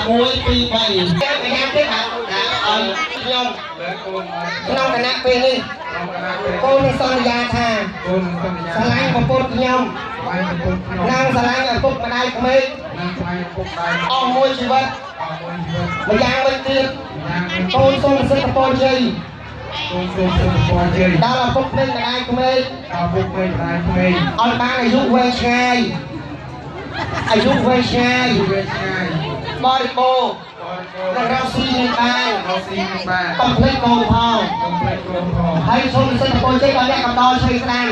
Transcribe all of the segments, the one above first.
មួយពី3ញ៉ាំទេបាទខ្ញុំក្នុងគណៈពេលនេះកូនសន្យាថាស្រឡាញ់ប្រពន្ធខ្ញុំនិងស្រឡាញ់ឪពុកម្ដាយក្មេកអស់មួយជីវិតម្យ៉ាងវិញទៀតកូនសូមសិទ្ធិពរជ័យដល់ឪពុកម្ដាយក្មេកឲ្យបានអាយុវែងឆ្ងាយបរិបូរណ៍និងរកស៊ីនឹងបានកំភ្លេចកូនផងហើយសូមសិទ្ធិពរជ័យដល់អ្នកកំដរឆ្លៃស្ដាំ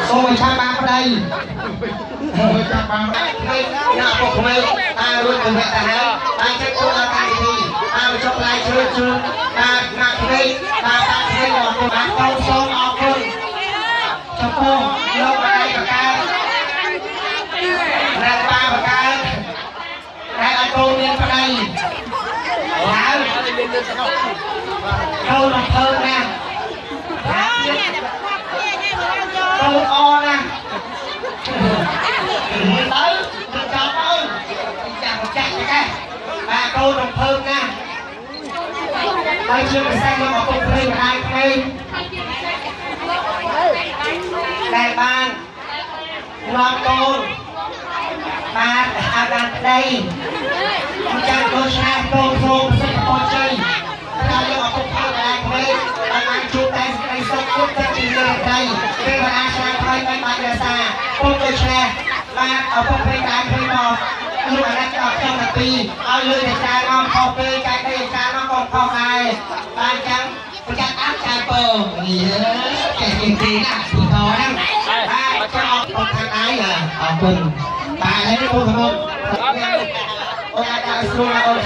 សូមឲ្យឆាប់បានប្តីអ្នកពុកក្មេងបានរួចគំនិតទៅហើយបានចេញគោលដល់ការពិធីបានបញ្ចុះផ្លែឈើជូនបានណាក់ក្មេងបានតាក់ក្មេងរបស់ខ្ញុំបានកូនសូមអរគុណចំពោះលោកម្ដាយប្រការអ្នកបាប្រការតែឲ្យកូនមានប្តីហើយកូនអំពើណាស់កូនអណាស់ទៅចាប់អើយចាក់ទេបាទកូនអំពើណាស់ហើយជាពិសេសមកពុកព្រៃម្ដាយក្មេងដែលបាននាំកូនបានអាបានប្តីអញ្ចឹងដូច្នេះកូនសូមសិទ្ធិពរជ័យដល់យកឪពុកម្ដាយក្មេងបានជួបតែសេចក្តីសុខគ្រប់ទៅជាលើប្តីពេលបានអាឆ្លាតហើយមិនបានរក្សាពុកដូច្នេះបានឪពុកម្ដាយក្មេងមកលោកអាណាចក្រខ្ញុំតាពីឲ្យលើតែចាយមកខុសពេលកាយតែចាយមកក៏ខុសដែរបានចឹងប្រយ័ត្នអាចារ្យពើនេះចេះជាទីណាពីតហ្នឹងបាទចង់អរគុណខាងឯងអរគុណបាទហើយបងប្អូនអូនអាចឲ្យស្រួលអូន